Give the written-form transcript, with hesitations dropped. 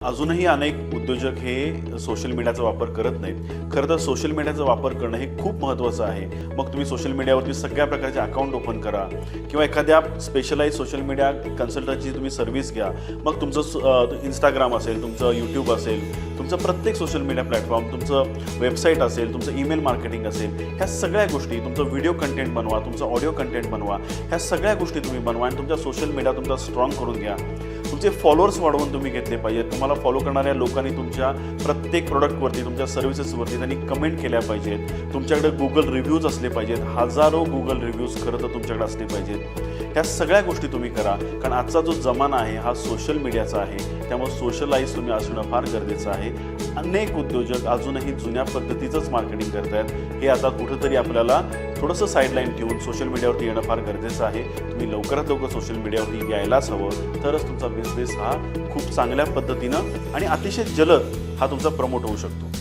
अजूनही अनेक उद्योजक हे सोशल मीडियाचा वापर करत नाहीत। खरं तर सोशल मीडियाचा वापर करणं हे खूप महत्त्वाचं आहे। मग तुम्ही सोशल मीडियावरती सगळ्या प्रकारचे अकाउंट ओपन करा किंवा एखाद्या स्पेशलाइज सोशल मीडिया कन्सल्टंटची तुम्ही सर्व्हिस घ्या। मग तुमचं इंस्टाग्राम असेल, तुमचं यूट्यूब असेल, तुमचं प्रत्येक सोशल मीडिया प्लॅटफॉर्म, तुमचं वेबसाईट असेल, तुमचं ईमेल मार्केटिंग असेल, ह्या सगळ्या गोष्टी, तुमचं व्हिडिओ कंटेंट बनवा, तुमचं ऑडिओ कंटेंट बनवा, ह्या सगळ्या गोष्टी तुम्ही बनवा आणि तुमच्या सोशल मीडिया तुमचा स्ट्रॉंग करून घ्या। तुमचे फॉलोअर्स वाढवून तुम्ही घेतले पाहिजेत। तुम्हाला फॉलो करणाऱ्या लोकांनी तुमच्या प्रत्येक प्रोडक्टवरती, तुमच्या सर्व्हिसेसवरती त्यांनी कमेंट केल्या पाहिजेत। तुमच्याकडे गुगल रिव्ह्यूज असले पाहिजेत, हजारो गुगल रिव्ह्यूज खरं तर तुमच्याकडे असले पाहिजेत। ह्या सगळ्या गोष्टी तुम्ही करा, कारण आजचा जो जमाना आहे हा सोशल मीडियाचा आहे, त्यामुळे सोशलाइज तुम्ही असणं फार गरजेचं आहे। अनेक उद्योजक अजूनही जुन्या पद्धतीचंच मार्केटिंग करत आहेत। हे आता कुठंतरी आपल्याला थोडंसं साईडलाईन ठेवून सोशल मीडियावरती येणं फार गरजेचं आहे। तुम्ही लवकरात लवकर सोशल मीडियावरती यायलाच हवं, तरच तुमचा बिझनेस हा खूप चांगल्या पद्धतीनं आणि अतिशय जलद हा तुमचा प्रमोट होऊ शकतो।